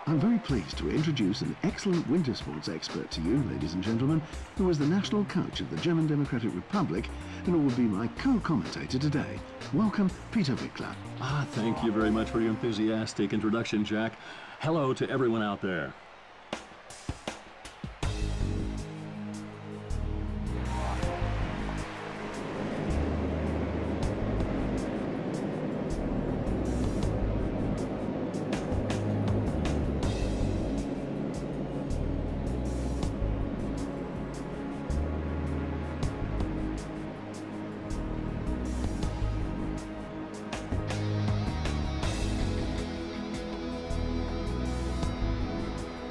I'm very pleased to introduce an excellent winter sports expert to you, ladies and gentlemen, who is the national coach of the German Democratic Republic and who will be my co-commentator today. Welcome, Peter Wickler. Thank you very much for your enthusiastic introduction, Jack. Hello to everyone out there.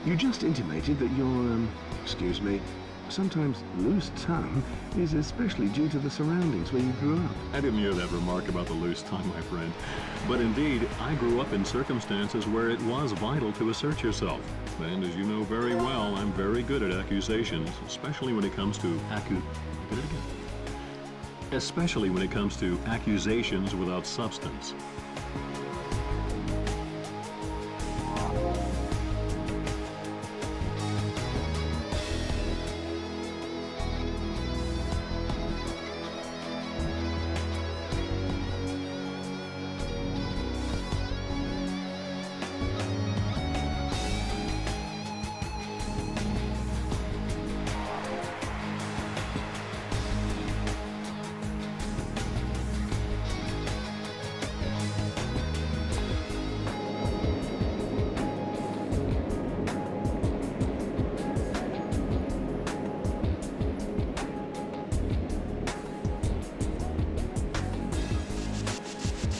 You just intimated that your, excuse me, sometimes loose tongue is especially due to the surroundings where you grew up. I didn't hear that remark about the loose tongue, my friend. But indeed, I grew up in circumstances where it was vital to assert yourself. And as you know very well, I'm very good at accusations, especially when it comes to especially when it comes to accusations without substance.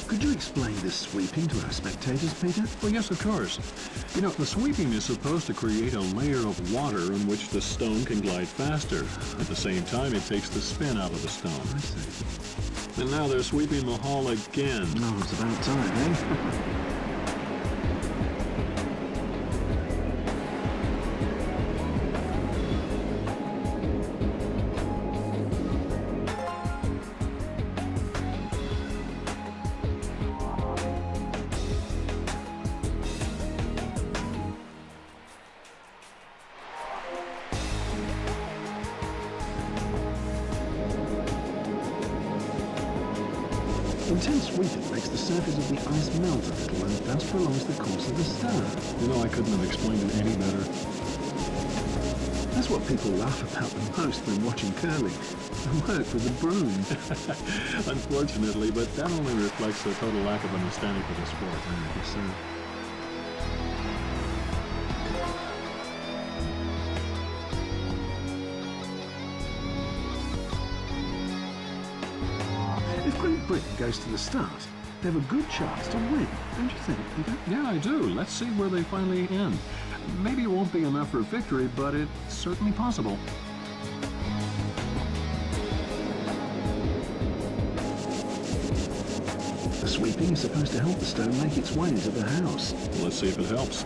Could you explain this sweeping to our spectators, Peter? Well, yes, of course. You know, the sweeping is supposed to create a layer of water in which the stone can glide faster. At the same time, it takes the spin out of the stone. I see. And now they're sweeping the hall again. Oh, it's about time, eh? Intense sweeping makes the surface of the ice melt a little and thus prolongs the course of the stir. You know, I couldn't have explained it any better. That's what people laugh about the most when watching curling. The work with the broom. Unfortunately, but that only reflects a total lack of understanding for the sport. I guess so. If Great Britain goes to the start, they have a good chance to win, don't you think, Peter? Yeah, I do. Let's see where they finally end. Maybe it won't be enough for a victory, but it's certainly possible. The sweeping is supposed to help the stone make its way into the house. Let's see if it helps.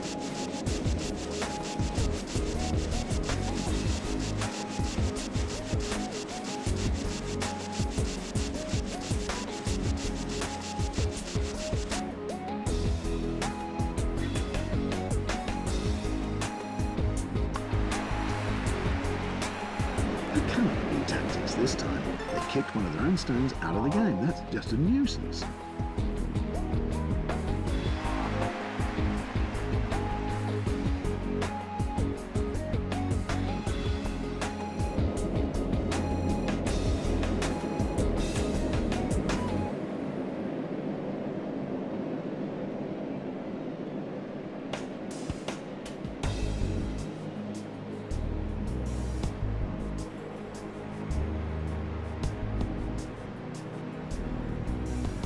Tactics this time. They kicked one of their own stones out of the game. That's just a nuisance.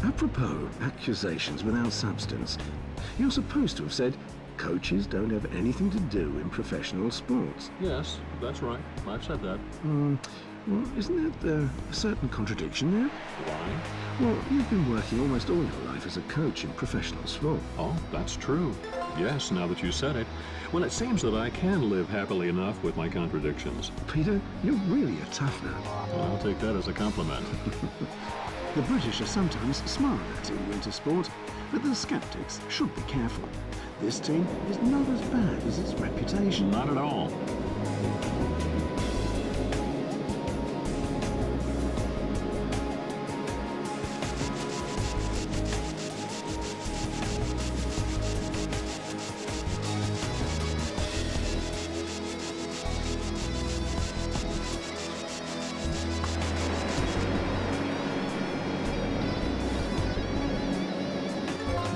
Apropos accusations without substance, you're supposed to have said coaches don't have anything to do in professional sports. Yes, that's right. I've said that. Well, isn't there a certain contradiction there? Why? Well, you've been working almost all your life as a coach in professional sport. Oh, that's true. Yes, now that you said it. Well, it seems that I can live happily enough with my contradictions. Peter, you're really a tough nut. Well, I'll take that as a compliment. The British are sometimes smiled at in winter sport, but the skeptics should be careful. This team is not as bad as its reputation. Not at all.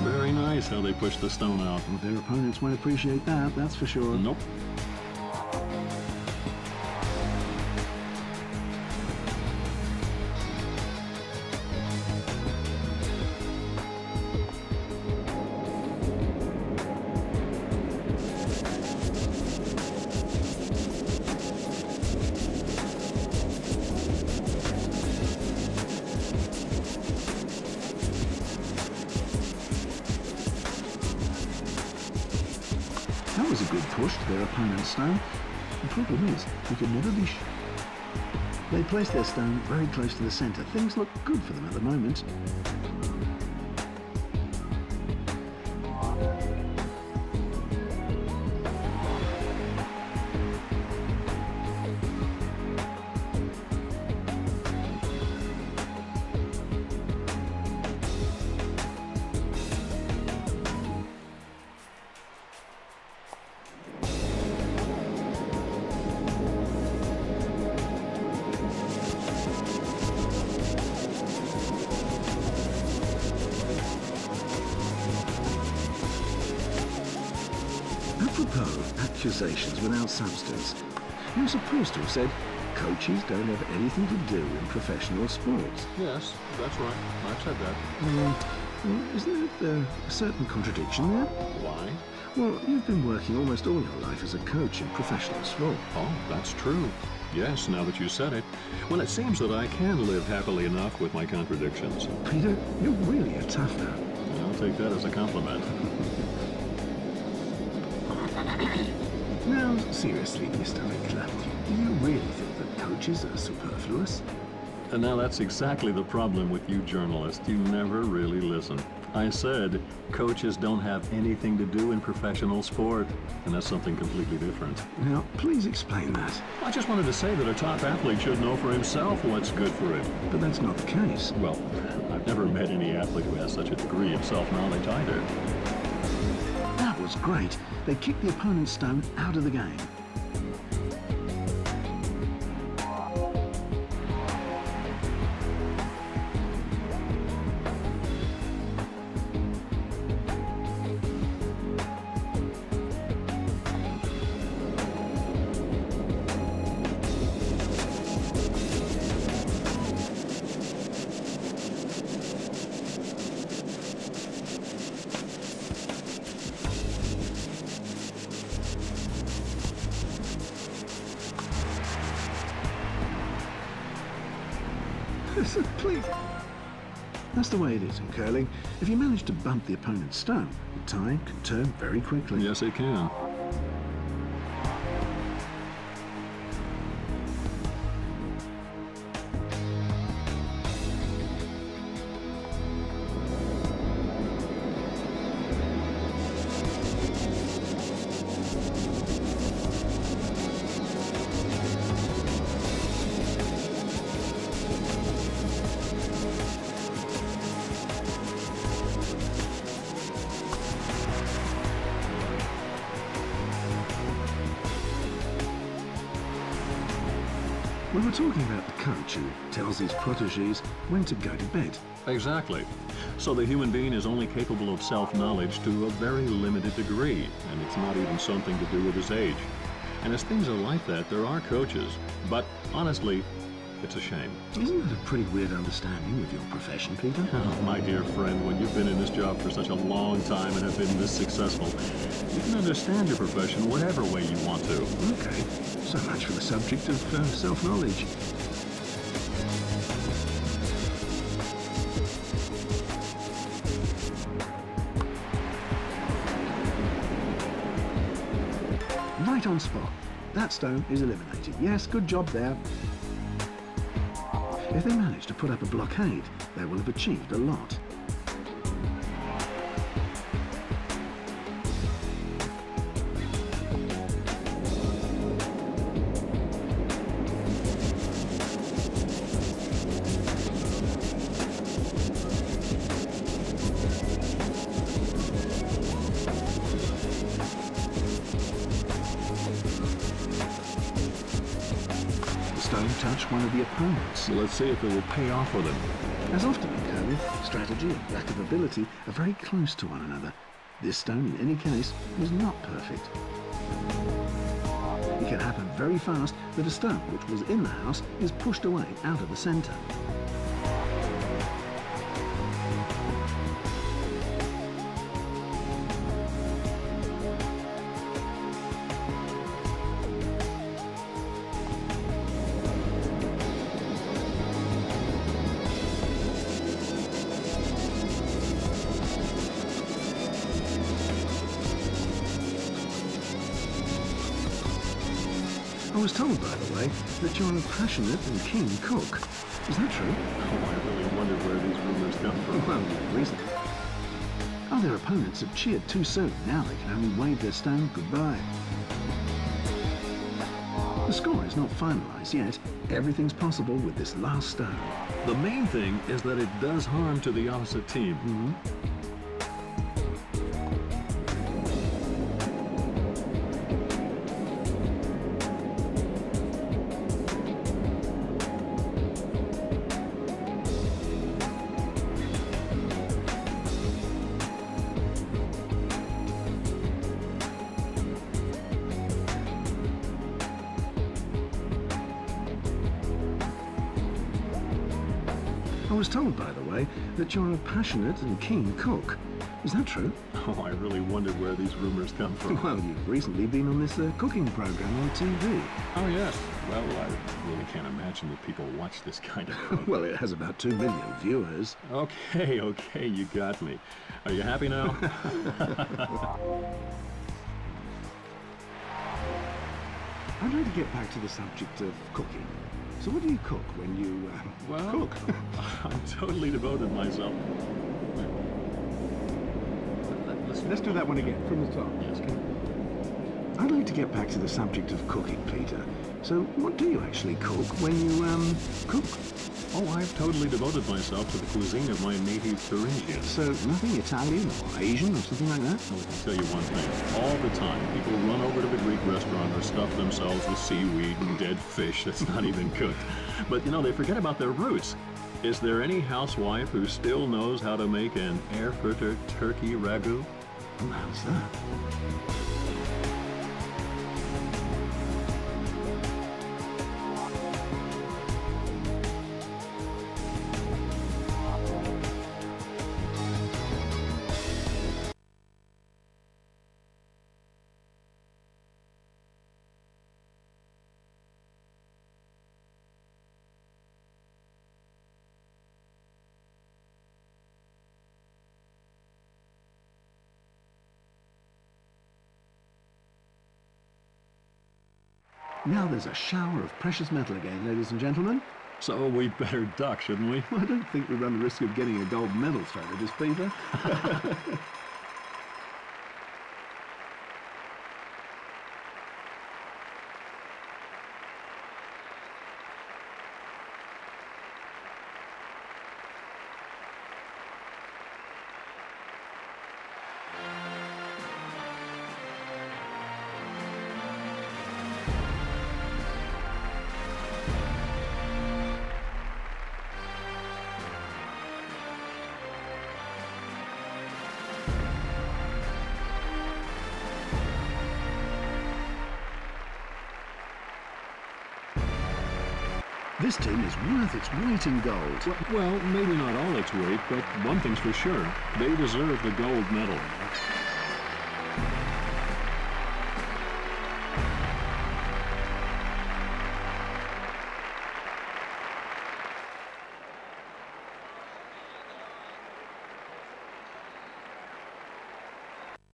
Very nice how they pushed the stone out. Well, their opponents won't appreciate that, that's for sure. Nope. That was a good push to their opponent's stone. The problem is, you could never be They placed their stone very close to the centre. Things look good for them at the moment. Apropos accusations without substance, you're supposed to have said coaches don't have anything to do in professional sports. Yes, that's right. I've said that. Well, isn't there a certain contradiction there? Why? Well, you've been working almost all your life as a coach in professional sport. Oh, that's true. Yes, now that you said it. Well, it seems that I can live happily enough with my contradictions. Peter, you're really a tough nut. I'll take that as a compliment. Now, seriously, Mr. Winkler, do you really think that coaches are superfluous? And now that's exactly the problem with you journalists. You never really listen. I said coaches don't have anything to do in professional sport, and that's something completely different. Now, please explain that. I just wanted to say that a top athlete should know for himself what's good for him. But that's not the case. Well, I've never met any athlete who has such a degree of self-knowledge either. That was great. They kicked the opponent's stone out of the game. Please. That's the way it is in curling. If you manage to bump the opponent's stone, the tide can turn very quickly. Yes, it can. We were talking about the coach who tells his protégés when to go to bed. Exactly. So the human being is only capable of self-knowledge to a very limited degree, and it's not even something to do with his age. And as things are like that, there are coaches. But honestly, it's a shame. Isn't that a pretty weird understanding of your profession, Peter? Oh, my dear friend, when you've been in this job for such a long time and have been this successful, you can understand your profession whatever way you want to. Okay, so much for the subject of self-knowledge. Right on spot. That stone is eliminated. Yes, good job there. If they manage to put up a blockade, they will have achieved a lot. Stone touch one of the opponents. Let's see if it will pay off with him. As often in curling, strategy and lack of ability are very close to one another. This stone, in any case, was not perfect. It can happen very fast that a stone which was in the house is pushed away out of the centre. I was told, by the way, that you're a passionate and keen cook. Is that true? Oh, I really wondered where these rumors come from. Well, recently. Oh, their opponents have cheered too soon. Now they can only wave their stone goodbye. The score is not finalised yet. Everything's possible with this last stone. The main thing is that it does harm to the opposite team. Mm-hmm. I was told, by the way, that you're a passionate and keen cook. Is that true? Oh, I really wondered where these rumors come from. Well, you've recently been on this cooking program on TV. Oh, yes. Well, I really can't imagine that people watch this kind of program. Well, it has about 2 million viewers. Okay, you got me. Are you happy now? I'd like to get back to the subject of cooking. So what do you cook when you cook? I'm totally devoted myself. Let's do that one again, from the top. Yes. I'd like to get back to the subject of cooking, Peter. So what do you actually cook when you, cook? Oh, I've totally devoted myself to the cuisine of my native Thuringia. So nothing Italian or Asian or something like that? Well, I'll tell you one thing. All the time, people run over to the Greek restaurant or stuff themselves with seaweed and dead fish that's not even cooked. But, you know, they forget about their roots. Is there any housewife who still knows how to make an air-fritter turkey ragu? Oh, how's that? Now there's a shower of precious metal again, ladies and gentlemen. So we'd better duck, shouldn't we? Well, I don't think we run the risk of getting a gold medal thrown at us, Peter. This team is worth its weight in gold. Well, maybe not all its weight, but one thing's for sure. They deserve the gold medal.